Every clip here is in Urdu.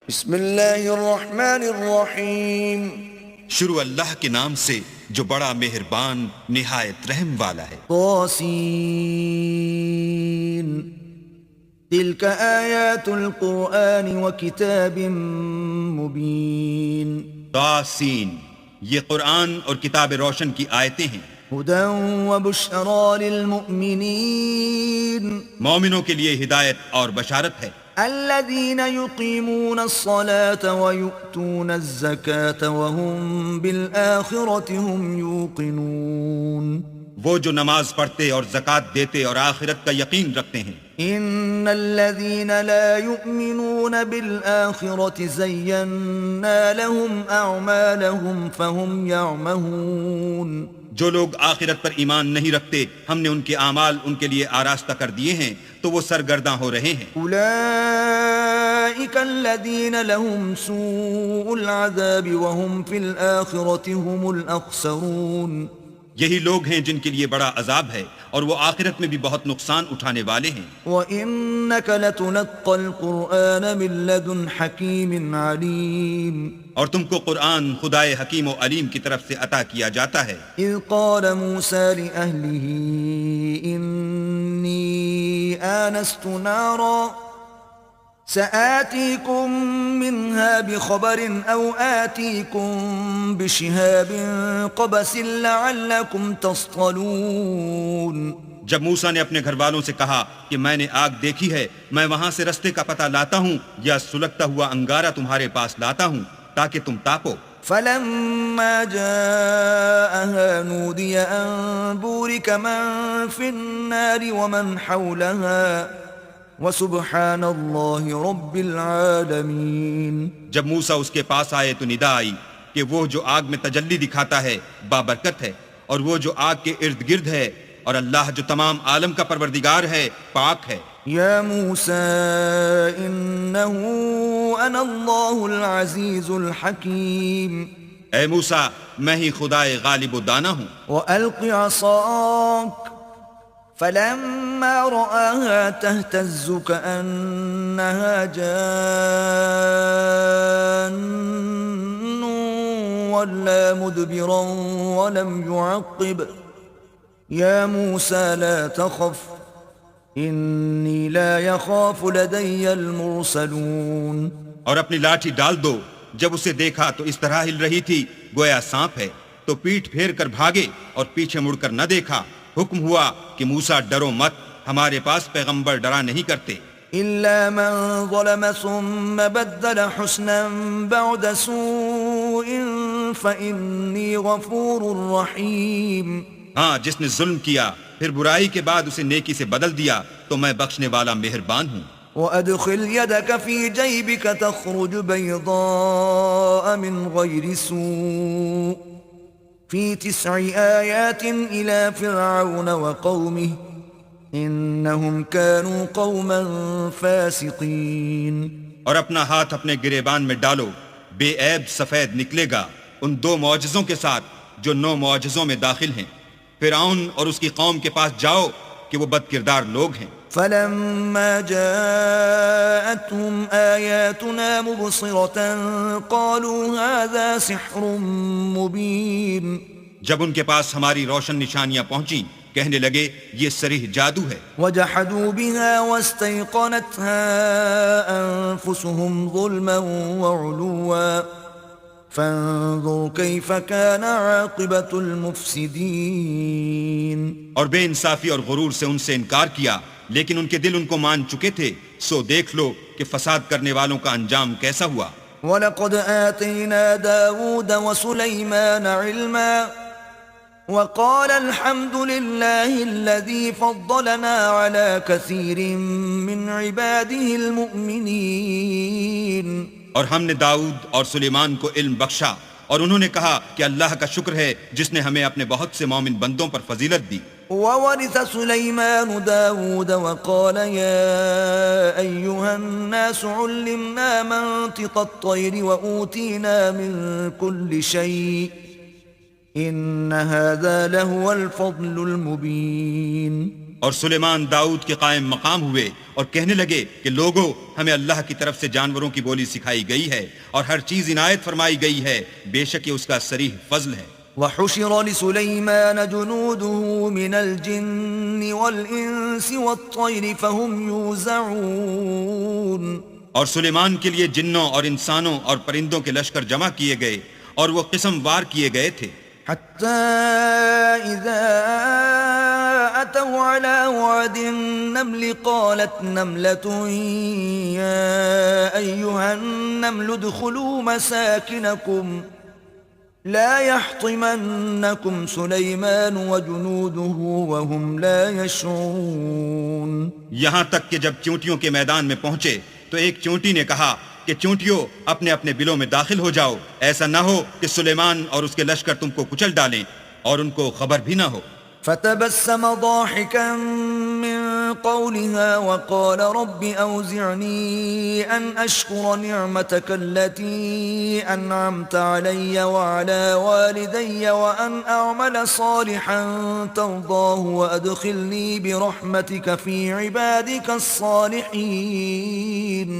بسم اللہ الرحمن الرحیم شروع اللہ کے نام سے جو بڑا مہربان نہایت رحم والا ہے۔ طاسین تلک آیات القرآن وکتاب مبین طاسین، یہ قرآن اور کتاب روشن کی آیتیں ہیں، ہدی وبشری للمؤمنین مومنوں کے لیے ہدایت اور بشارت ہے، الذین یقیمون الصلاة ویؤتون الزکاة وهم بالآخرة هم یوقنون وہ جو نماز پڑھتے اور زکوٰۃ دیتے اور آخرت کا یقین رکھتے ہیں۔ ان الذین لا یؤمنون بالآخرة زینا لهم اعمالهم فهم یعمہون جو لوگ آخرت پر ایمان نہیں رکھتے ہم نے ان کے اعمال ان کے لیے آراستہ کر دیے ہیں تو وہ سرگرداں ہو رہے ہیں۔ اولئک الذین لهم سوء العذاب وهم فی الآخرة هم الاخسرون یہی لوگ ہیں جن کے لیے بڑا عذاب ہے اور وہ آخرت میں بھی بہت نقصان اٹھانے والے ہیں۔ وَإِنَّكَ لَتُلَقَّى الْقُرْآنَ مِن لَّدُنْ حَكِيمٍ عَلِيمٍ اور تم کو قرآن خدائے حکیم و علیم کی طرف سے عطا کیا جاتا ہے۔ اذ قال موسى لأهله إني آنست نارا سآتيكم منها بخبر أو آتيكم بشهاب قبس لعلكم تصطلون جب موسیٰ نے اپنے گھر والوں سے کہا کہ میں نے آگ دیکھی ہے، میں وہاں سے رستے کا پتہ لاتا ہوں یا سلگتا ہوا انگارہ تمہارے پاس لاتا ہوں تاکہ تم تاپو۔ فلما جاءها نودي أن بورك من في النار ومن حولها وسبحان الله رب العالمین جب موسیٰ اس کے پاس آئے تو ندا آئی کہ وہ جو آگ میں تجلی دکھاتا ہے بابرکت ہے، اور وہ جو آگ کے ارد گرد ہے، اور اللہ جو تمام عالم کا پروردگار ہے پاک ہے۔ یا موسیٰ انه انا اللہ العزیز الحکیم اے موسیٰ میں ہی خدائے غالب و دانا ہوں۔ وَأَلْقِ عَصَاكَ فَلَمَّا رَآهَا تَهْتَزُّ كَأَنَّهَا جَانٌّ وَلَّا مُدْبِرًا وَلَمْ يُعَقِّبْ يَا مُوسَى لَا تَخَفْ إِنِّي لَا يَخَافُ لَدَيَّ الْمُرْسَلُونَ اور اپنی لاٹھی ڈال دو۔ جب اسے دیکھا تو اس طرح ہل رہی تھی گویا سانپ ہے، تو پیٹھ پھیر کر بھاگے اور پیچھے مڑ کر نہ دیکھا۔ حکم ہوا کہ موسیٰ ڈرو مت، ہمارے پاس پیغمبر ڈرا نہیں کرتے۔ إِلَّا مَن ظَلَمَ ثُمَّ بَدَّلَ حُسْنًا بَعْدَ سُوءٍ فَإِنِّي غَفُورٌ رَحِيمٌ ہاں، جس نے ظلم کیا پھر برائی کے بعد اسے نیکی سے بدل دیا تو میں بخشنے والا مہربان ہوں۔ وَأَدْخِلْ يَدَكَ فِي جَيْبِكَ تَخْرُجْ بَيْضَاءَ مِنْ غَيْرِ سُوءٍ فِي 9 آيَاتٍ إِلَى فِرْعَوْنَ وَقَوْمِهِ إِنَّهُمْ كَانُوا قَوْمًا فَاسِقِينَ اور اپنا ہاتھ اپنے گریبان میں ڈالو، بے عیب سفید نکلے گا ان 2 معجزوں کے ساتھ جو 9 معجزوں میں داخل ہیں۔ فرعون اور اس کی قوم کے پاس جاؤ کہ وہ بد کردار لوگ ہیں۔ فَلَمَّا جَاءَتْهُمْ آيَاتُنَا مُبْصِرَةً قَالُوا هَذَا سِحْرٌ مُبِينٌ جب ان کے پاس ہماری روشن نشانیاں پہنچیں کہنے لگے یہ صریح جادو ہے۔ وَجَحَدُوا بِهَا وَاسْتَيْقَنَتْهَا أَنفُسُهُمْ ظُلْمًا وَعُلُوًّا فَانظُرْ كَيْفَ كَانَ عَاقِبَةُ الْمُفْسِدِينَ اور بے انصافی اور غرور سے ان سے انکار کیا، لیکن ان کے دل ان کو مان چکے تھے، سو دیکھ لو کہ فساد کرنے والوں کا انجام کیسا ہوا۔ وَلَقَدْ آتَيْنَا دَاوُودَ وَسُلَيْمَانَ عِلْمًا وَقَالَ الْحَمْدُ لِلَّهِ الَّذِي فَضَّلَنَا عَلَى كَثِيرٍ مِّنْ عِبَادِهِ الْمُؤْمِنِينَ اور ہم نے داؤد اور سلیمان کو علم بخشا، اور انہوں نے کہا کہ اللہ کا شکر ہے جس نے ہمیں اپنے بہت سے مومن بندوں پر فضیلت دی۔ وَوَرِثَ سُلَيْمَانُ دَاوُودَ وَقَالَ يَا أَيُّهَا النَّاسُ عُلِّمْنَا مَنطِقَ الطَّيْرِ وَأُوتِينَا مِن كُلِّ شَيْءٍ إِنَّ هَذَا لَهُوَ الْفَضْلُ الْمُبِينُ اور سلیمان داؤد کے قائم مقام ہوئے اور کہنے لگے کہ لوگو، ہمیں اللہ کی طرف سے جانوروں کی بولی سکھائی گئی ہے اور ہر چیز عنایت فرمائی گئی ہے، بے شک یہ اس کا صریح فضل ہے۔ وحشر لسليمان جنوده من الجن والإنس والطير فهم يوزعون۔ اور سلیمان کے لیے جنوں اور انسانوں اور پرندوں کے لشکر جمع کیے گئے اور وہ قسم وار کیے گئے تھے، حتى إذا أتوا على وعد النمل قالت نملة يا أيها النمل ادخلوا مساكنكم لا يحطمنكم سليمان وجنوده وهم لا يشعرون۔ یہاں تک کہ جب چونٹیوں کے میدان میں پہنچے تو ایک چونٹی نے کہا کہ چونٹیوں، اپنے اپنے بلوں میں داخل ہو جاؤ، ایسا نہ ہو کہ سلیمان اور اس کے لشکر تم کو کچل ڈالیں اور ان کو خبر بھی نہ ہو۔ فتبسم ضاحكا من قولها وقال رب أوزعني أن أشكر نعمتك التي أنعمت علي وعلى والدي وأن أعمل صالحا ترضاه وأدخلني برحمتك في عبادك الصالحين۔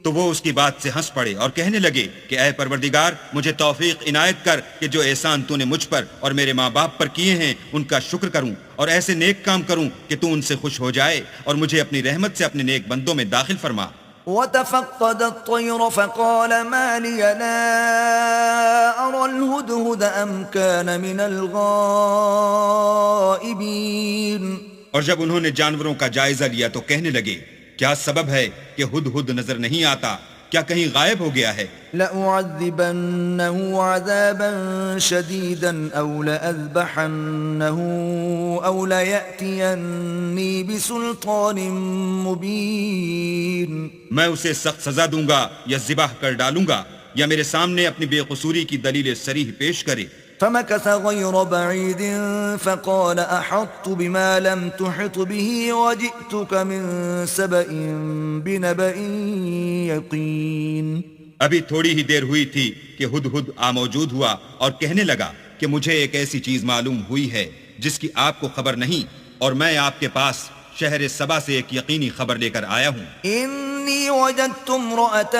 تو وہ اس کی بات سے ہنس پڑے اور کہنے لگے کہ اے پروردگار، مجھے توفیق عنایت کر کہ جو احسان تو نے مجھ پر اور میرے ماں باپ پر کیے ہیں ان کا شکر کروں اور ایسے نیک کام کروں کہ تو ان سے خوش ہو جائے اور مجھے اپنی رحمت سے اپنے نیک بندوں میں داخل فرما۔ وتفقد الطير فقال ما لي لا أرى الهدهد أم كان من الغائبين۔ اور جب انہوں نے جانوروں کا جائزہ لیا تو کہنے لگے کیا سبب ہے کہ ہدہد نظر نہیں آتا، کیا کہیں غائب ہو گیا ہے؟ لأعذبنه عذابا شديدا أو لأذبحنه أو ليأتيني بسلطان مبين۔ میں اسے سخت سزا دوں گا یا ذبح کر ڈالوں گا یا میرے سامنے اپنی بے قصوری کی دلیل صریح پیش کرے۔ فمكث غير بعيد فقال أحطت بما لم تحط به وجئتك من سبأ بنبأ يقين۔ ابھی تھوڑی ہی دیر ہوئی تھی کہ ہدہد موجود ہوا اور کہنے لگا کہ مجھے ایک ایسی چیز معلوم ہوئی ہے جس کی آپ کو خبر نہیں، اور میں آپ کے پاس شہر سبا سے ایک یقینی خبر لے کر آیا ہوں۔ إني وجدت امرأة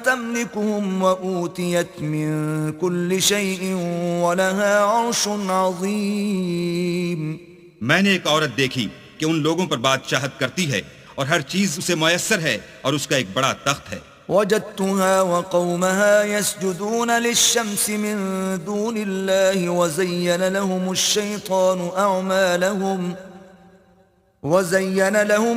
تملكهم وأوتيت من كل شيء ولها عرش عظيم۔ میں نے ایک عورت دیکھی کہ ان لوگوں پر بادشاہت کرتی ہے اور ہر چیز اسے میسر ہے اور اس کا ایک بڑا تخت ہے۔ وجدتها وقومها يسجدون للشمس من دون الله وزين لهم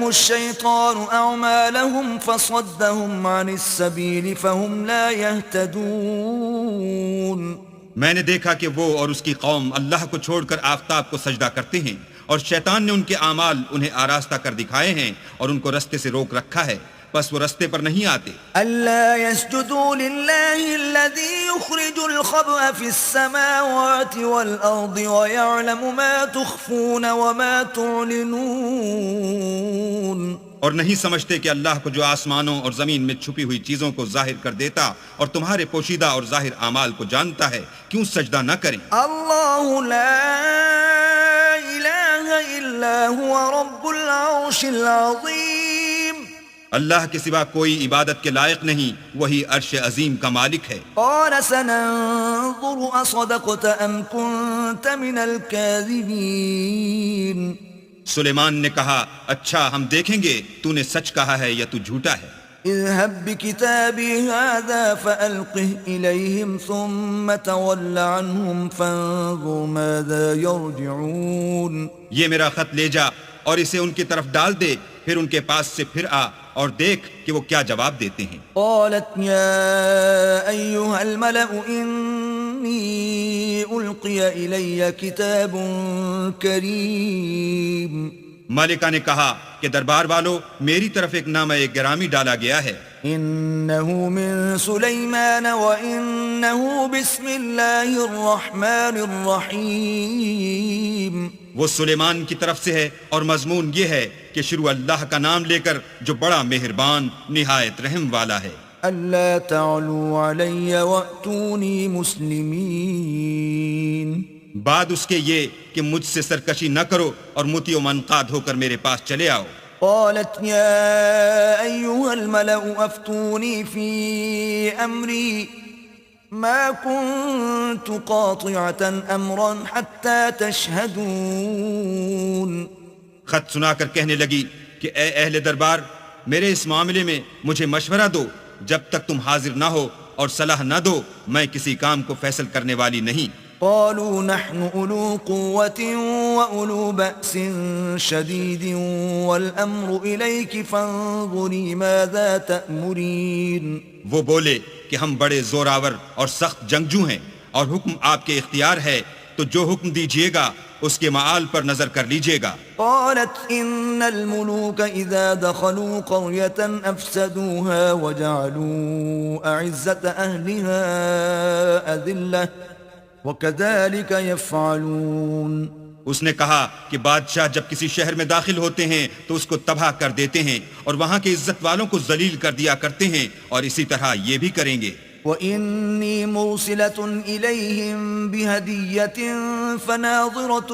الشيطان أعمالهم فصدهم عن السبيل فهم لا يهتدون۔ میں نے دیکھا کہ وہ اور اس کی قوم اللہ کو چھوڑ کر آفتاب کو سجدہ کرتے ہیں اور شیطان نے ان کے اعمال انہیں آراستہ کر دکھائے ہیں اور ان کو رستے سے روک رکھا ہے، بس وہ رستے پر نہیں آتے۔ ألا يسجدوا لله الذي يخرج الخبأ في السماوات والأرض ويعلم ما تخفون وما تعلنون۔ اور نہیں سمجھتے کہ اللہ کو جو آسمانوں اور زمین میں چھپی ہوئی چیزوں کو ظاہر کر دیتا اور تمہارے پوشیدہ اور ظاہر اعمال کو جانتا ہے، کیوں سجدہ نہ کریں؟ اللہ لا الہ الا هو رب العرش العظیم۔ اللہ کے سوا کوئی عبادت کے لائق نہیں، وہی عرش عظیم کا مالک ہے۔ قال سننظر اصدقت ام كنت من الكاذبین۔ سلیمان نے کہا اچھا ہم دیکھیں گے تو نے سچ کہا ہے یا تو جھوٹا ہے۔ اذهب بكتابي هذا فألقه إليهم ثم تول عنهم فانظر ماذا يرجعون۔ یہ میرا خط لے جا اور اسے ان کی طرف ڈال دے، پھر ان کے پاس سے پھر آ اور دیکھ کہ وہ کیا جواب دیتے ہیں۔ قالت يا أيها الملأ إني ألقي إلي كتاب كريم۔ مالکہ نے کہا کہ دربار والو، میری طرف ایک نامہ گرامی ڈالا گیا ہے۔ إنه من سليمان وإنه بسم الله الرحمن الرحيم۔ وہ سلیمان کی طرف سے ہے اور مضمون یہ ہے کہ شروع اللہ کا نام لے کر جو بڑا مہربان نہایت رحم والا ہے۔ ألا تعلوا علي وأتوني مسلمين۔ بعد اس کے یہ کہ مجھ سے سرکشی نہ کرو اور متی و منقاد ہو کر میرے پاس چلے آؤ۔ قالت يا أيها الملأ أفتوني في أمري ما كنت قاطعة أمرا حتى تشهدون۔ خط سنا کر کہنے لگی کہ اے اہل دربار، میرے اس معاملے میں مجھے مشورہ دو، جب تک تم حاضر نہ ہو اور صلاح نہ دو میں کسی کام کو فیصل کرنے والی نہیں۔ قالوا نحن أولو قوة وأولو بأس شديد والأمر إليك فانظري ماذا تأمرين۔ وہ بولے کہ ہم بڑے زوراور اور سخت جنگجو ہیں اور حکم آپ کے اختیار ہے، تو جو حکم دیجیے گا اس کے معال پر نظر کر لیجیے گا۔ قالت إن الملوك إذا دخلوا قرية أفسدوها وجعلوا أعزة أهلها أذلة وَكَذَلِكَ يَفْعَلُونَ۔ اس نے کہا کہ بادشاہ جب کسی شہر میں داخل ہوتے ہیں تو اس کو تباہ کر دیتے ہیں اور وہاں کے عزت والوں کو ذلیل کر دیا کرتے ہیں، اور اسی طرح یہ بھی کریں گے۔ وَإِنِّي مُرْسِلَةٌ إِلَيْهِمْ بِهَدِيَّةٍ فَنَاظِرَةٌ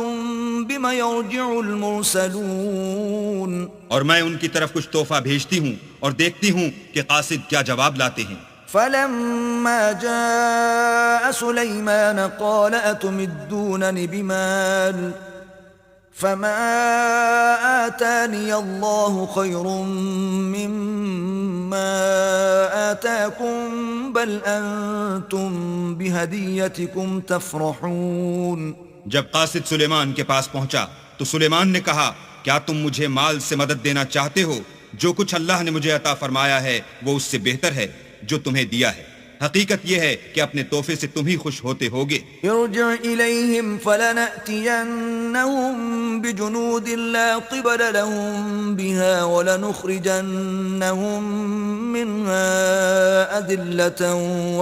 بِمَ يَرْجِعُ الْمُرْسَلُونَ۔ اور میں ان کی طرف کچھ تحفہ بھیجتی ہوں اور دیکھتی ہوں کہ قاصد کیا جواب لاتے ہیں۔ فلما جاء سليمان قال أتمدونني بمال فما آتاني الله خير مما آتاكم بل أنتم بهديتكم تفرحون۔ جب قاصد سلیمان کے پاس پہنچا تو سلیمان نے کہا کیا تم مجھے مال سے مدد دینا چاہتے ہو؟ جو کچھ اللہ نے مجھے عطا فرمایا ہے وہ اس سے بہتر ہے جو تمہیں دیا ہے۔ حقیقت یہ ہے کہ اپنے تحفے سے تم ہی خوش ہوتے ہوگے۔ ارجع إليهم فلنأتينهم بجنود لا قبل لهم بها ولنخرجنهم منها أذلة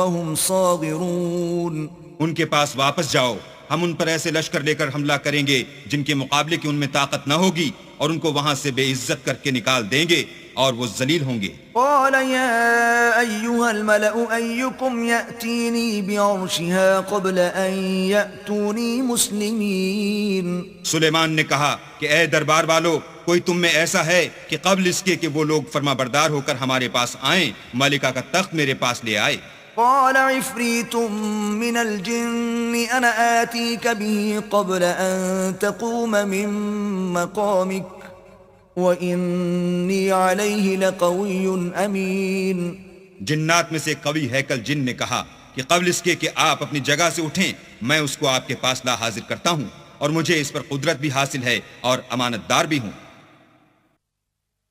وهم صاغرون۔ ان کے پاس واپس جاؤ، ہم ان پر ایسے لشکر لے کر حملہ کریں گے جن کے مقابلے کی ان میں طاقت نہ ہوگی، اور ان کو وہاں سے بے عزت کر کے نکال دیں گے اور وہ ذلیل ہوں گے۔ قال يا أيها الملأ أيكم يأتيني بعرشها قبل أن يأتوني مسلمين۔ سلیمان نے کہا کہ اے دربار والو، کوئی تم میں ایسا ہے کہ قبل اس کے کہ وہ لوگ فرما بردار ہو کر ہمارے پاس آئیں ملکہ کا تخت میرے پاس لے آئے۔ قال عفريت من الجن أنا آتيك به قبل أن تقوم من مقامك وَإِنِّي عَلَيْهِ لَقَوِيٌّ أَمِينٌ۔ جنات میں سے قوی ہیکل جن نے کہا کہ قبل اس کے کہ آپ اپنی جگہ سے اٹھیں میں اس کو آپ کے پاس لا حاضر کرتا ہوں، اور مجھے اس پر قدرت بھی حاصل ہے اور امانت دار بھی ہوں۔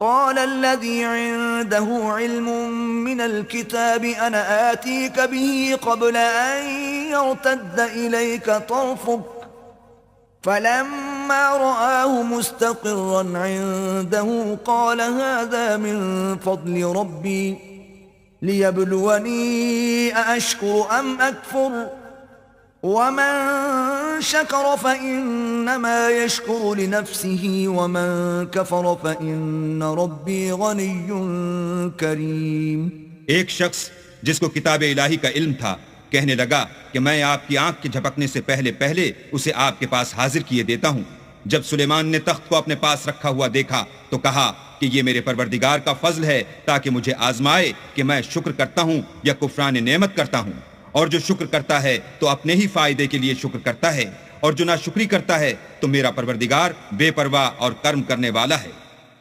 قال الذي عنده علم من الكتاب أنا آتيك به قبل أن يرتد إليك طرفك فلما رآه مستقرا عنده قال هذا من فضل ربي ليبلوني أأشكر أم أكفر ومن شكر فإنما يشكر لنفسه ومن كفر فإن ربي غني كريم۔ ایک شخص جس کو کتاب الہی کا علم تھا کہنے لگا کہ میں آپ کی آنکھ کے جھپکنے سے پہلے اسے آپ کے پاس حاضر کیے دیتا ہوں۔ جب سلیمان نے تخت کو اپنے پاس رکھا ہوا دیکھا تو کہا کہ یہ میرے پروردگار کا فضل ہے تاکہ مجھے آزمائے کہ میں شکر کرتا ہوں یا کفران نعمت کرتا ہوں، اور جو شکر کرتا ہے تو اپنے ہی فائدے کے لیے شکر کرتا ہے، اور جو ناشکری کرتا ہے تو میرا پروردگار بے پرواہ اور کرم کرنے والا ہے۔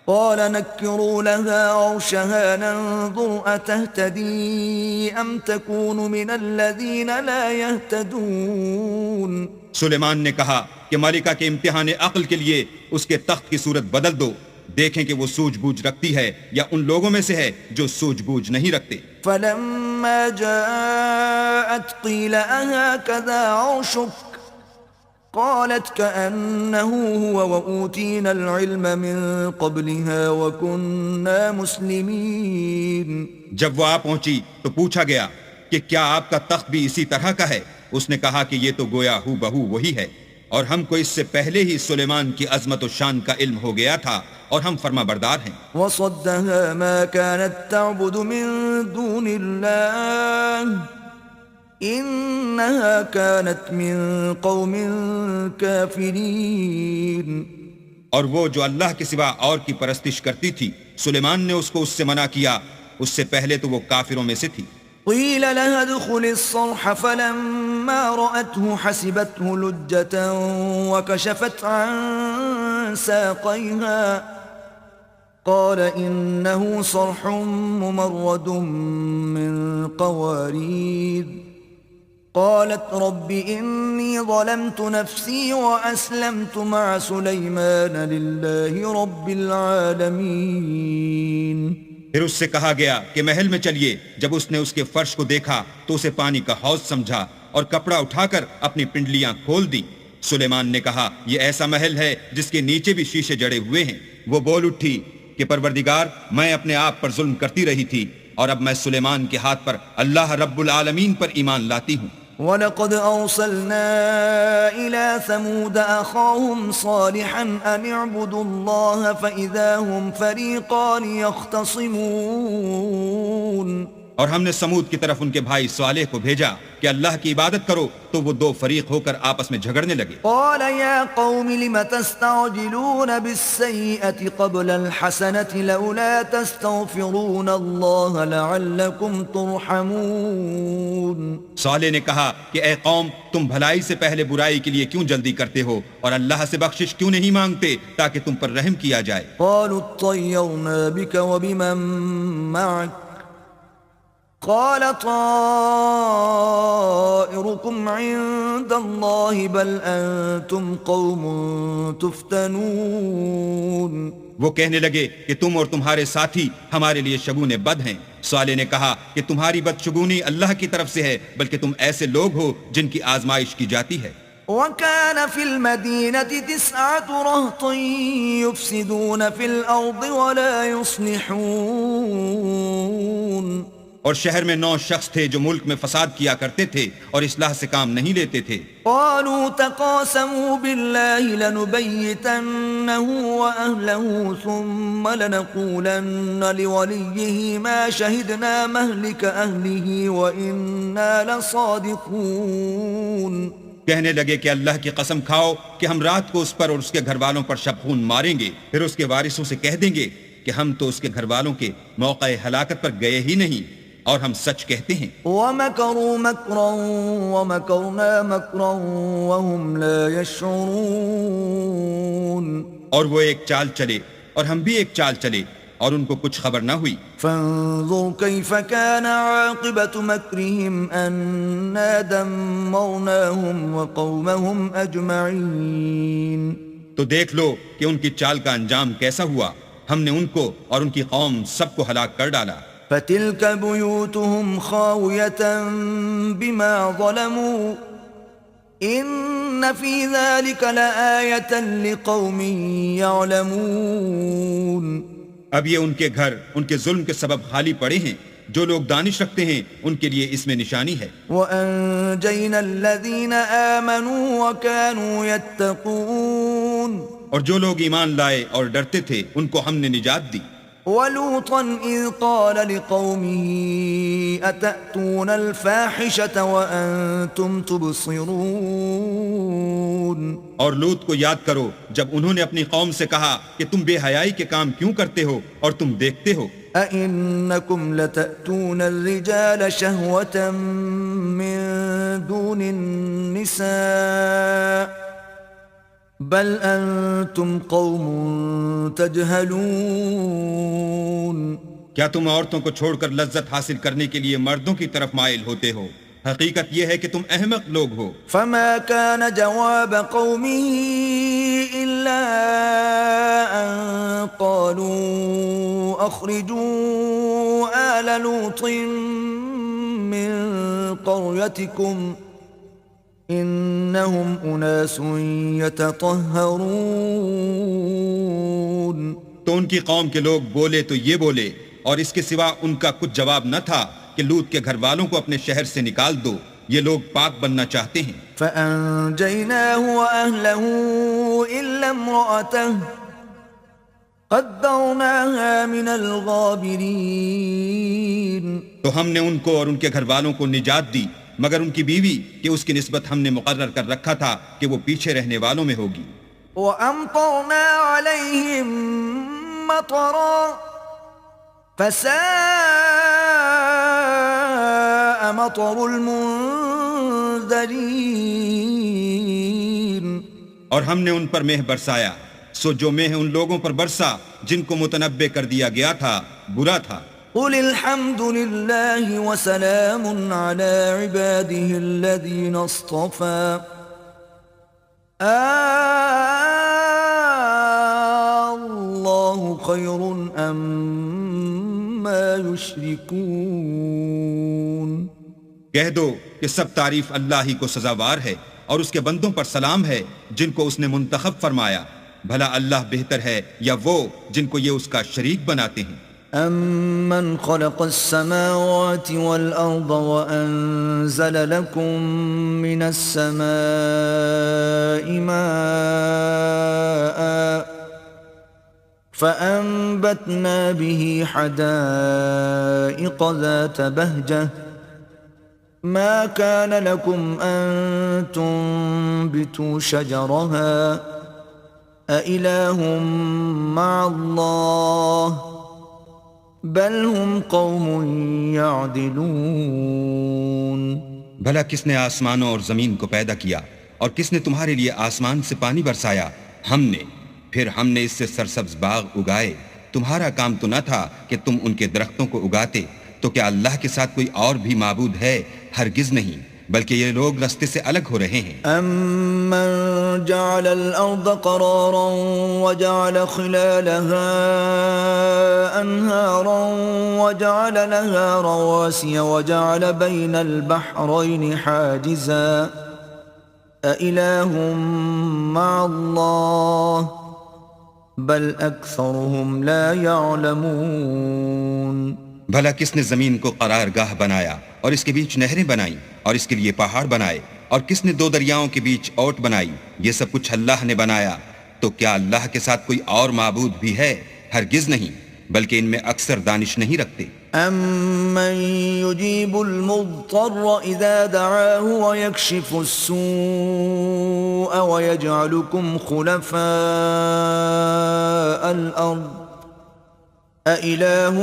قال نكروا لها عرشها ننظر أتهتدي أم تكون من الذين لا يهتدون۔ سلیمان نے کہا کہ ملکہ کے امتحان عقل کے لیے اس کے تخت کی صورت بدل دو، دیکھیں کہ وہ سوجھ بوجھ رکھتی ہے یا ان لوگوں میں سے ہے جو سوجھ بوجھ نہیں رکھتے۔ فلما جاءت قيل أهكذا عرشك قالت كأنه هو وأوتينا العلم من قبلها وكنا مسلمين۔ جب وہ آ پہنچی تو پوچھا گیا کہ کیا آپ کا تخت بھی اسی طرح کا ہے؟ اس نے کہا کہ یہ تو گویا ہو بہو وہی ہے، اور ہم کو اس سے پہلے ہی سلیمان کی عظمت و شان کا علم ہو گیا تھا اور ہم فرما بردار ہیں۔ وصدها ما كانت تعبد من دون الله إنها كانت من قوم كافرين. اور وہ جو اللہ کے سوا اور کی پرستش کرتی تھی سلیمان نے اس کو اس سے منع کیا، اس سے پہلے تو وہ کافروں میں سے تھی۔ قيل لها ادخل الصرح فلما رأته حسبته لجة وكشفت عن ساقيها قال إنه صرح ممرد من قوارير قالت رب إني ظلمت نفسي وأسلمت مع سليمان لله رب العالمين. پھر اس سے کہا گیا کہ محل میں چلیے۔ جب اس نے اس کے فرش کو دیکھا تو اسے پانی کا حوض سمجھا اور کپڑا اٹھا کر اپنی پنڈلیاں کھول دی۔ سلیمان نے کہا یہ ایسا محل ہے جس کے نیچے بھی شیشے جڑے ہوئے ہیں۔ وہ بول اٹھی کہ پروردگار میں اپنے آپ پر ظلم کرتی رہی تھی اور اب میں سلیمان کے ہاتھ پر اللہ رب العالمین پر ایمان لاتی ہوں۔ وَلَقَدْ أَرْسَلْنَا إِلَى ثَمُودَ أَخَاهُمْ صَالِحًا أَنِ اعْبُدُوا اللَّهَ فَإِذَا هُمْ فَرِيقَانِ يَخْتَصِمُونَ. اور ہم نے سمود کی طرف ان کے بھائی صالح کو بھیجا کہ اللہ کی عبادت کرو تو وہ دو فریق ہو کر آپس میں جھگڑنے لگے۔ قال يا قوم لم تستعجلون بالسيئة قبل الحسنة لولا تستغفرون الله لعلكم ترحمون. صالح نے کہا کہ اے قوم تم بھلائی سے پہلے برائی کے لیے کیوں جلدی کرتے ہو اور اللہ سے بخشش کیوں نہیں مانگتے تاکہ تم پر رحم کیا جائے۔ قالوا اطيرنا بك وبمن معك قال طائركم عند الله بل أنتم قوم تفتنون. وہ کہنے لگے کہ تم اور تمہارے ساتھی ہمارے لیے شگون بد ہیں۔ صالح نے کہا کہ تمہاری بدشگونی اللہ کی طرف سے ہے بلکہ تم ایسے لوگ ہو جن کی آزمائش کی جاتی ہے۔ وكان في المدينة 9 رهط يفسدون في الأرض ولا يصلحون. اور شہر میں 9 شخص تھے جو ملک میں فساد کیا کرتے تھے اور اصلاح سے کام نہیں لیتے تھے۔ قالوا تقاسموا بالله لنبيتنه وأهله ثم لنقولن لوليه ما شهدنا مهلك أهله وإنا لصادقون. کہنے لگے کہ اللہ کی قسم کھاؤ کہ ہم رات کو اس پر اور اس کے گھر والوں پر شب خون ماریں گے، پھر اس کے وارثوں سے کہہ دیں گے کہ ہم تو اس کے گھر والوں کے موقع ہلاکت پر گئے ہی نہیں اور ہم سچ کہتے ہیں۔ وَمَكَرُوا مَكْرًا وَمَكَرْنَا مَكْرًا وَهُمْ لَا يَشْعُرُونَ. اور وہ ایک چال چلے اور ہم بھی ایک چال چلے اور ان کو کچھ خبر نہ ہوئی۔ فانظر كيف كان عاقبة مكرهم أنا دمرناهم وقومهم أجمعين. تو دیکھ لو کہ ان کی چال کا انجام کیسا ہوا، ہم نے ان کو اور ان کی قوم سب کو ہلاک کر ڈالا۔ فتلك بيوتهم خاوية بما ظلموا إن في ذلك لآية لقوم يعلمون. اب یہ ان کے گھر ان کے ظلم کے سبب خالی پڑے ہیں، جو لوگ دانش رکھتے ہیں ان کے لیے اس میں نشانی ہے۔ وَأَنجَيْنَا الَّذِينَ آمَنُوا وَكَانُوا يَتَّقُونَ. اور جو لوگ ایمان لائے اور ڈرتے تھے ان کو ہم نے نجات دی۔ وَلُوطًا إِذْ قَالَ لِقَوْمِهِ أَتَأْتُونَ الْفَاحِشَةَ وَأَنْتُمْ تُبْصِرُونَ. اور لوط کو یاد کرو جب انہوں نے اپنی قوم سے کہا کہ تم بے حیائی کے کام کیوں کرتے ہو اور تم دیکھتے ہو۔ أَإِنَّكُمْ لَتَأْتُونَ الرِّجَالَ شَهْوَةً مِّن دُونِ النِّسَاءِ بل انتم قوم تجہلون. کیا تم عورتوں کو چھوڑ کر لذت حاصل کرنے کے لیے مردوں کی طرف مائل ہوتے ہو؟ حقیقت یہ ہے کہ تم احمق لوگ ہو۔ فما كان جواب قومه إلا أن قالوا أخرجوا آل لوط من قريتكم إنهم أناس يتطهرون. تو ان کی قوم کے لوگ بولے تو یہ بولے، اور اس کے سوا ان کا کچھ جواب نہ تھا کہ لوط کے گھر والوں کو اپنے شہر سے نکال دو، یہ لوگ پاک بننا چاہتے ہیں۔ فأنجيناه وأهله إلا امرأته قدرناها من الغابرين. تو ہم نے ان کو اور ان کے گھر والوں کو نجات دی مگر ان کی بیوی کہ اس کی نسبت ہم نے مقرر کر رکھا تھا کہ وہ پیچھے رہنے والوں میں ہوگی. وَأَمْطَرْنَا عَلَيْهِمْ مَطَرًا فَسَاءَ مَطَرُ الْمُنذَرِينَ. اور ہم نے ان پر مہ برسایا، سو جو مہ ان لوگوں پر برسا جن کو متنبع کر دیا گیا تھا برا تھا. قُلِ الْحَمْدُ لِلَّهِ وَسَلَامٌ عَلَى عِبَادِهِ الَّذِينَ اصْطَفَى اللَّهُ خَيْرٌ أَمَّا يُشْرِكُونَ. کہہ دو کہ سب تعریف اللہ ہی کو سزاوار ہے اور اس کے بندوں پر سلام ہے جن کو اس نے منتخب فرمایا. بھلا اللہ بہتر ہے یا وہ جن کو یہ اس کا شریک بناتے ہیں. أَمَّنْ خَلَقَ السَّمَاوَاتِ وَالْأَرْضَ وَأَنزَلَ لَكُم مِّنَ السَّمَاءِ مَاءً فَأَنبَتْنَا بِهِ حَدَائِقَ ذَاتَ بَهْجَةٍ مَا كَانَ لَكُمْ أَن تُنبِتُوا شَجَرَهَا أَإِلَٰهٌ مَّعَ اللَّهِ بل ہم قوم یعدلون. بھلا کس نے آسمانوں اور زمین کو پیدا کیا اور کس نے تمہارے لیے آسمان سے پانی برسایا؟ ہم نے. پھر ہم نے اس سے سرسبز باغ اگائے. تمہارا کام تو نہ تھا کہ تم ان کے درختوں کو اگاتے. تو کیا اللہ کے ساتھ کوئی اور بھی معبود ہے؟ ہرگز نہیں، بلکہ یہ لوگ رستے سے الگ ہو رہے ہیں. امن جعل الارض قرارا وجعل خلالها انهارا وجعل لها رواسي وجعل بين البحرين حاجزا أإله مع الله بل اکثرهم لا يعلمون. بھلا کس نے زمین کو قرار گاہ بنایا اور اس کے بیچ نہریں بنائیں اور اس کے لیے پہاڑ بنائے، اور کس نے دو دریاؤں کے بیچ اوٹ بنائی؟ یہ سب کچھ اللہ نے بنایا. تو کیا اللہ کے ساتھ کوئی اور معبود بھی ہے؟ ہرگز نہیں، بلکہ ان میں اکثر دانش نہیں رکھتے. امن يجيب المضطر اذا دعاه ويكشف السوء ويجعلكم خلفاء الارض أإله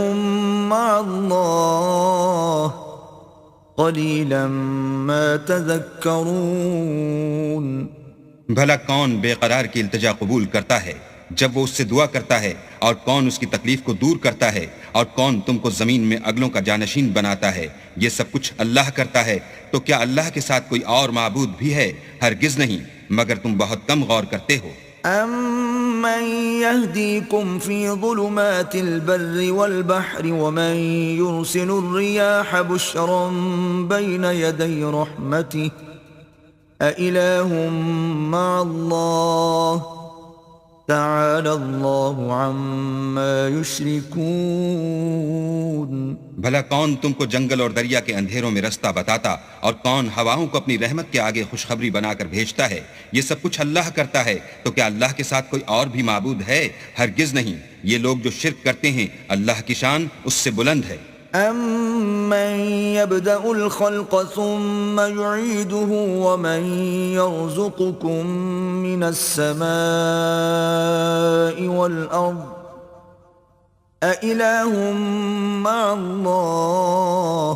مع الله قليلا ما تذكرون. بھلا کون بے قرار کی التجا قبول کرتا ہے جب وہ اس سے دعا کرتا ہے، اور کون اس کی تکلیف کو دور کرتا ہے، اور کون تم کو زمین میں اگلوں کا جانشین بناتا ہے؟ یہ سب کچھ اللہ کرتا ہے. تو کیا اللہ کے ساتھ کوئی اور معبود بھی ہے؟ ہرگز نہیں، مگر تم بہت کم غور کرتے ہو. أَمَّن يَهْدِيكُمْ فِي ظُلُمَاتِ الْبَرِّ وَالْبَحْرِ وَمَن يُرْسِلُ الرِّيَاحَ بُشْرًا بَيْنَ يَدَيْ رَحْمَتِهِ أَإِلَٰهٌ مَّعَ اللَّهِ تَعَالَى اللَّهُ عَمَّا يُشْرِكُونَ. بھلا کون تم کو جنگل اور دریا کے اندھیروں میں رستہ بتاتا، اور کون ہواؤں کو اپنی رحمت کے آگے خوشخبری بنا کر بھیجتا ہے؟ یہ سب کچھ اللہ کرتا ہے. تو کیا اللہ کے ساتھ کوئی اور بھی معبود ہے؟ ہرگز نہیں. یہ لوگ جو شرک کرتے ہیں اللہ کی شان اس سے بلند ہے. أَمَّن يَبْدَأُ الْخَلْقَ ثُمَّ يُعِيدُهُ وَمَن يَرْزُقُكُم مِّنَ السَّمَاءِ وَالْأَرْضِ أَإِلَٰهٌ مَّعَ اللَّهِ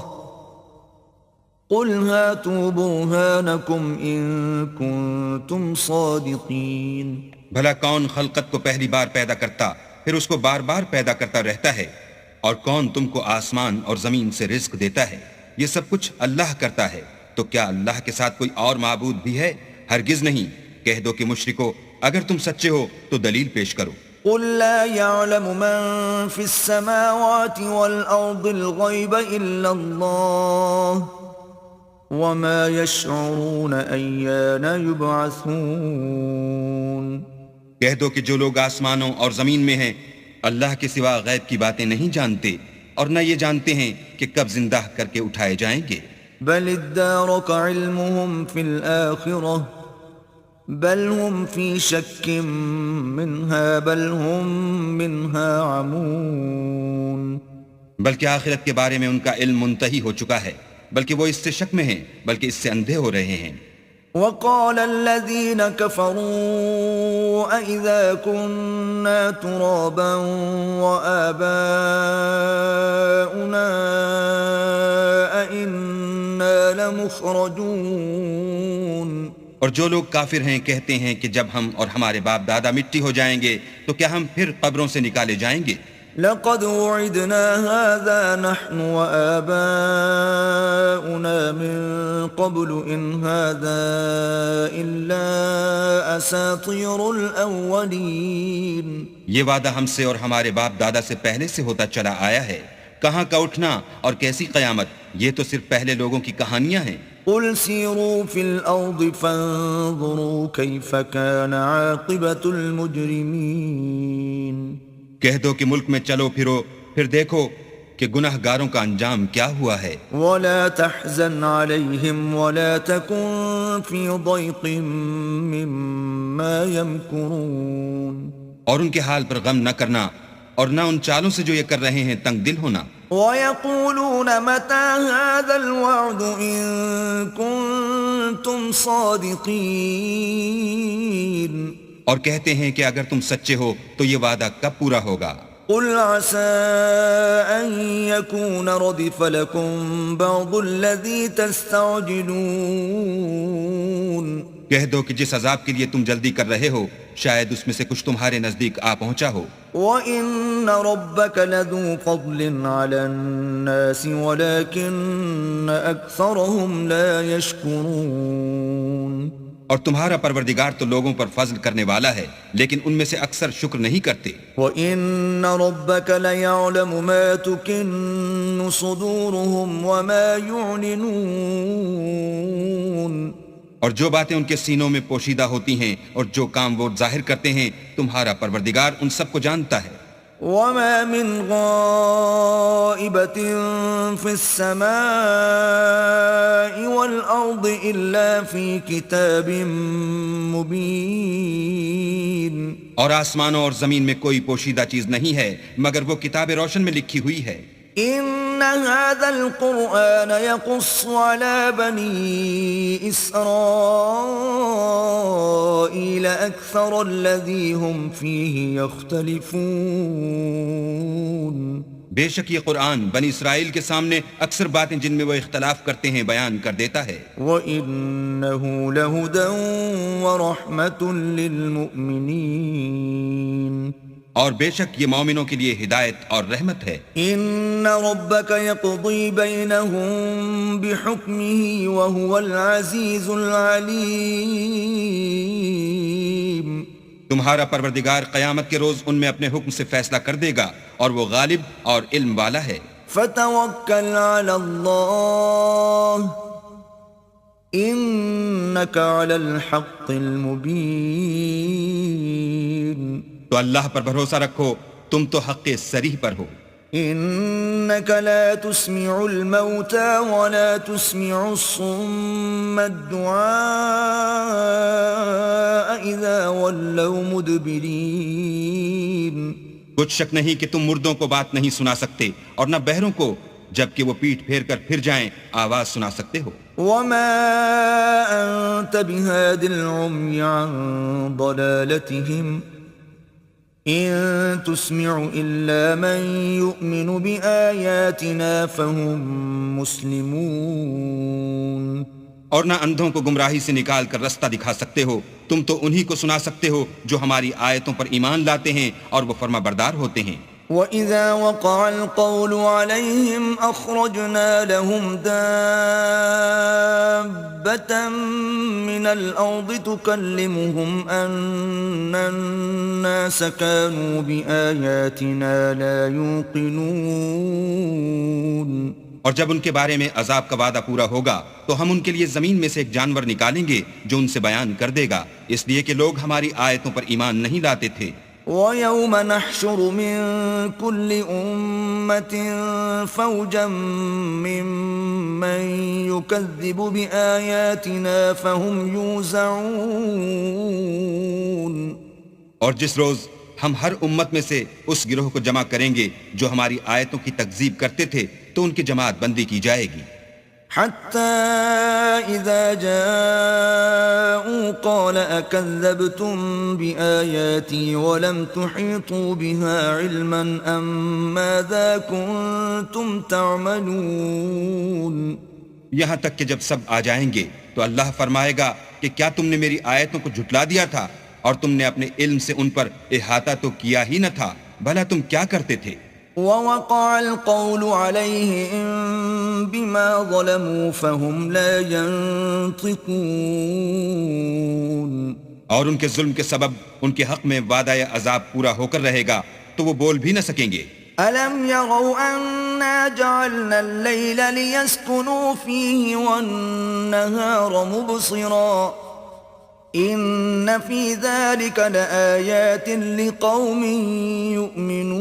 قُلْ هَاتُوا بُرْهَانَكُمْ إِن كُنتُمْ صَادِقِينَ. بھلا کون خلقت کو پہلی بار پیدا کرتا پھر اس کو بار بار پیدا کرتا رہتا ہے؟ اور کون تم کو آسمان اور زمین سے رزق دیتا ہے؟ یہ سب کچھ اللہ کرتا ہے. تو کیا اللہ کے ساتھ کوئی اور معبود بھی ہے؟ ہرگز نہیں. کہہ دو کہ مشرکو اگر تم سچے ہو تو دلیل پیش کرو. قل لا يعلم من في السماوات والأرض الغيب إلا الله وما يشعرون أيان يبعثون. کہہ دو کہ جو لوگ آسمانوں اور زمین میں ہیں اللہ کے سوا غیب کی باتیں نہیں جانتے، اور نہ یہ جانتے ہیں کہ کب زندہ کر کے اٹھائے جائیں گے. بل ادارك علمهم في الآخرة بل هم في شك منها بل هم منها عمون. بلکہ آخرت کے بارے میں ان کا علم منتہی ہو چکا ہے، بلکہ وہ اس سے شک میں ہیں، بلکہ اس سے اندھے ہو رہے ہیں۔ وقال الذين كفروا أإذا كنا ترابا وآباؤنا أإنا لمخرجون۔ اور جو لوگ کافر ہیں کہتے ہیں کہ جب ہم اور ہمارے باپ دادا مٹی ہو جائیں گے تو کیا ہم پھر قبروں سے نکالے جائیں گے؟ لقد وعدنا هذا نحن وآباؤنا من قبل إن هذا إلا أساطير الأولين۔ یہ وعدہ ہم سے اور ہمارے باپ دادا سے پہلے سے ہوتا چلا آیا ہے۔ کہاں کا اٹھنا اور کیسی قیامت، یہ تو صرف پہلے لوگوں کی کہانیاں ہیں۔ قل سيروا في الأرض فانظروا كيف كان عاقبة المجرمين۔ کہہ دو کہ ملک میں چلو پھرو، پھر دیکھو کہ گناہ گاروں کا انجام کیا ہوا ہے۔ ولا تحزن عليهم ولا تكن في ضيق مما يمكرون۔ اور ان کے حال پر غم نہ کرنا اور نہ ان چالوں سے جو یہ کر رہے ہیں تنگ دل ہونا۔ ويقولون متى هذا الوعد إن كنتم صادقين۔ اور کہتے ہیں کہ اگر تم سچے ہو تو یہ وعدہ کب پورا ہوگا؟ قل عسى أن يكون ردف لكم بعض الذي تستعجلون۔ کہہ دو کہ جس عذاب کے لیے تم جلدی کر رہے ہو شاید اس میں سے کچھ تمہارے نزدیک آ پہنچا ہو۔ وَإِنَّ رَبَّكَ لَذُو فَضْلٍ عَلَى النَّاسِ وَلَكِنَّ أَكْثَرَهُمْ لَا يَشْكُرُونَ۔ اور تمہارا پروردگار تو لوگوں پر فضل کرنے والا ہے لیکن ان میں سے اکثر شکر نہیں کرتے۔ وَإِنَّ رَبَّكَ لَيَعْلَمُ مَا تُكِنُّ صُدُورُهُمْ وَمَا يُعْلِنُونَ۔ اور جو باتیں ان کے سینوں میں پوشیدہ ہوتی ہیں اور جو کام وہ ظاہر کرتے ہیں تمہارا پروردگار ان سب کو جانتا ہے۔ وَمَا مِنْ غَائِبَةٍ فِي السَّمَاءِ وَالْأَرْضِ إِلَّا فِي كِتَابٍ مُبِينٍ۔ اور آسمانوں اور زمین میں کوئی پوشیدہ چیز نہیں ہے مگر وہ کتاب روشن میں لکھی ہوئی ہے۔ إن هذا القرآن يقص على بني إسرائيل أكثر الذي هم فيه يختلفون۔ بے شک یہ قرآن بنی اسرائیل کے سامنے اکثر باتیں جن میں وہ اختلاف کرتے ہیں بیان کر دیتا ہے۔ وَإِنَّهُ لَهُدًى وَرَحْمَةٌ لِّلْمُؤْمِنِينَ۔ اور بے شک یہ مومنوں کے لیے ہدایت اور رحمت ہے۔ ان ربك يقضي بينهم بحكمه وهو العزيز العليم۔ تمہارا پروردگار قیامت کے روز ان میں اپنے حکم سے فیصلہ کر دے گا اور وہ غالب اور علم والا ہے۔ فتوکل علی اللہ انك على الحق المبین۔ تو اللہ پر بھروسہ رکھو، تم تو حق صریح پر ہو۔ انك لا تسمع الموتى ولا تسمع الصم الدعاء اذا ولوا مدبرين۔ کچھ شک نہیں کہ تم مردوں کو بات نہیں سنا سکتے اور نہ بہروں کو جبکہ وہ پیٹھ پھیر کر پھر جائیں آواز سنا سکتے ہو۔ وما انت بهاد العمي عن ضلالتهم ان تسمع الا من يؤمن بآياتنا فهم مسلمون۔ اور نہ اندھوں کو گمراہی سے نکال کر رستہ دکھا سکتے ہو، تم تو انہی کو سنا سکتے ہو جو ہماری آیتوں پر ایمان لاتے ہیں اور وہ فرما بردار ہوتے ہیں۔ وَإِذَا وَقَعَ الْقَوْلُ عَلَيْهِمْ أَخْرَجْنَا لَهُمْ دَابَّةً مِّنَ الْأَرْضِ تُكَلِّمُهُمْ أَنَّ النَّاسَ كَانُوا بِآيَاتِنَا لَا يُوقِنُونَ۔ اور جب ان کے بارے میں عذاب کا وعدہ پورا ہوگا تو ہم ان کے لیے زمین میں سے ایک جانور نکالیں گے جو ان سے بیان کر دے گا، اس لیے کہ لوگ ہماری آیتوں پر ایمان نہیں لاتے تھے۔ وَيَوْمَ نَحْشُرُ مِن كُلِّ أُمَّةٍ فَوْجًا مِّمَّن يُكَذِّبُ بِآيَاتِنَا فَهُمْ يُوزَعُونَ۔ اور جس روز ہم ہر امت میں سے اس گروہ کو جمع کریں گے جو ہماری آیتوں کی تکذیب کرتے تھے تو ان کی جماعت بندی کی جائے گی۔ حتى إذا جاءوا قال أكذبتم بآياتي ولم تحيطوا بها علما أم ماذا كنتم تعملون یہاں تک کہ جب سب آ جائیں گے تو اللہ فرمائے گا کہ کیا تم نے میری آیتوں کو جھٹلا دیا تھا اور تم نے اپنے علم سے ان پر احاطہ تو کیا ہی نہ تھا، بھلا تم کیا کرتے تھے؟ ووقع القول عليهم بما ظلموا فهم لا ينطقون اور ان کے ظلم کے سبب ان کے حق میں وعدہ عذاب پورا ہو کر رہے گا تو وہ بول بھی نہ سکیں گے۔ أَلَمْ يَرَوْا أَنَّا جَعَلْنَا اللَّيْلَ لِيَسْكُنُوا فِيهِ وَالنَّهَارَ مُبْصِرًا إِنَّ فِي ذَلِكَ لَآيَاتٍ لِقَوْمٍ يُؤْمِنُونَ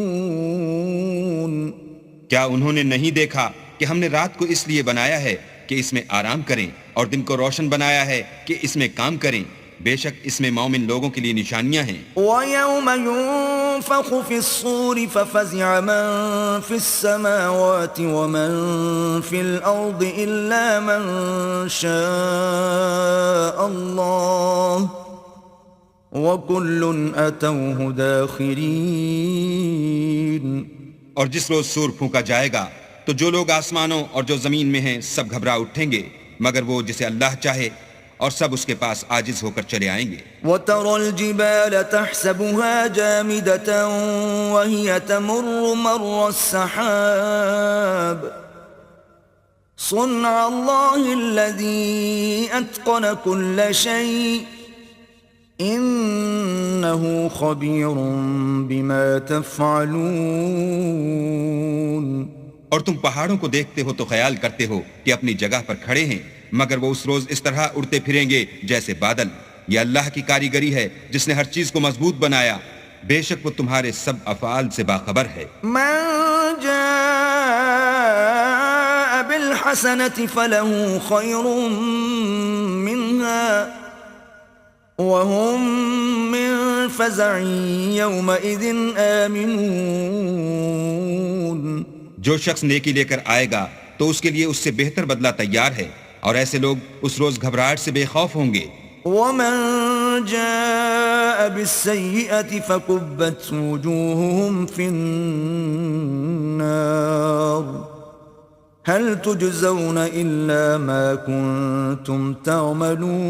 کیا انہوں نے نہیں دیکھا کہ ہم نے رات کو اس لیے بنایا ہے کہ اس میں آرام کریں اور دن کو روشن بنایا ہے کہ اس میں کام کریں؟ بے شک اس میں مومن لوگوں کے لیے نشانیاں ہیں۔ وَيَوْمَ يُنفَخُ فِي الصُّورِ فَفَزِعَ مَن فِي السَّمَاوَاتِ وَمَن فِي الْأَرْضِ إِلَّا مَن شَاءَ اللَّهُ وَكُلٌّ أَتَوْهُ دَاخِرِينَ اور جس روز سور پھونکا جائے گا تو جو لوگ آسمانوں اور جو زمین میں ہیں سب گھبرا اٹھیں گے مگر وہ جسے اللہ چاہے، اور سب اس کے پاس عاجز ہو کر چلے آئیں گے۔ وَتَرَى الْجِبَالَ تَحْسَبُهَا جَامِدَةً وَهِيَ تَمُرُّ مَرَّ السَّحَابِ صُنْعَ اللَّهِ الَّذِي أَتْقَنَ كُلَّ شَيْءٍ إِنَّهُ خَبِيرٌ بِمَا تَفْعَلُونَ اور تم پہاڑوں کو دیکھتے ہو تو خیال کرتے ہو کہ اپنی جگہ پر کھڑے ہیں، مگر وہ اس روز اس طرح اڑتے پھریں گے جیسے بادل۔ یہ اللہ کی کاریگری ہے جس نے ہر چیز کو مضبوط بنایا، بے شک وہ تمہارے سب افعال سے باخبر ہے۔ من جاء بالحسنة فله خير منها وهم من فزع يومئذ آمنون جو شخص نیکی لے کر آئے گا تو اس کے لیے اس سے بہتر بدلہ تیار ہے، اور ایسے لوگ اس روز گھبراہٹ سے بے خوف ہوں گے۔ ومن جاء بالسيئة فكبت وجوههم في النار هل تجزون إلا ما كنتم تعملون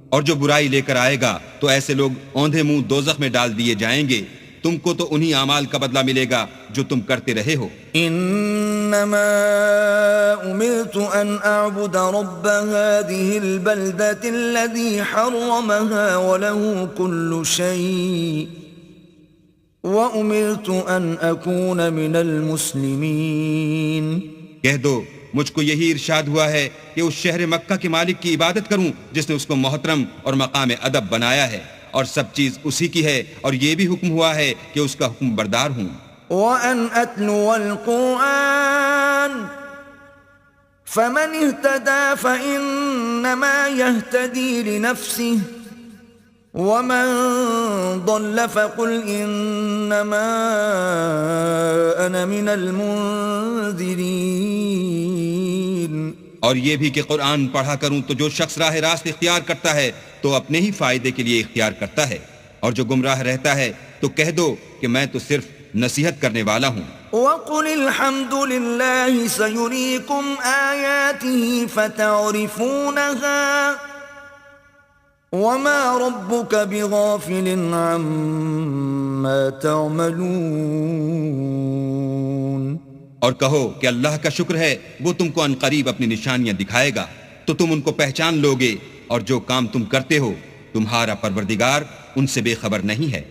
اور جو برائی لے کر آئے گا تو ایسے لوگ اوندھے منہ دوزخ میں ڈال دیے جائیں گے، تم کو تو انہی اعمال کا بدلہ ملے گا جو تم کرتے رہے ہو۔ انما امرت ان اعبد رب هذه البلدة الذي حرمها وله كل شيء وامرت ان اكون من المسلمين کہہ دو مجھ کو یہی ارشاد ہوا ہے کہ اس شہر مکہ کے مالک کی عبادت کروں جس نے اس کو محترم اور مقام ادب بنایا ہے، اور سب چیز اسی کی ہے، اور یہ بھی حکم ہوا ہے کہ اس کا حکم بردار ہوں۔ وَأَنْ أَتْلُوَ الْقُرْآنَ فَمَنِ اهْتَدَى فَإِنَّمَا يَهْتَدِي لِنَفْسِهِ وَمَنْ ضَلَّ فَقُلْ إِنَّمَا أَنَا مِنَ الْمُنذِرِينَ اور یہ بھی کہ قرآن پڑھا کروں تو جو شخص راہ راست اختیار کرتا ہے تو اپنے ہی فائدے کے لیے اختیار کرتا ہے، اور جو گمراہ رہتا ہے تو کہہ دو کہ میں تو صرف نصیحت کرنے والا ہوں۔ وَقُلِ الْحَمْدُ لِلَّهِ سَيُرِيكُمْ آيَاتِهِ فَتَعْرِفُونَهَا وَمَا رَبُّكَ بِغَافِلٍ عَمَّا تَعْمَلُونَ اور کہو کہ اللہ کا شکر ہے وہ تم کو عنقریب اپنی نشانیاں دکھائے گا تو تم ان کو پہچان لوگے، اور جو کام تم کرتے ہو تمہارا پروردگار ان سے بے خبر نہیں ہے۔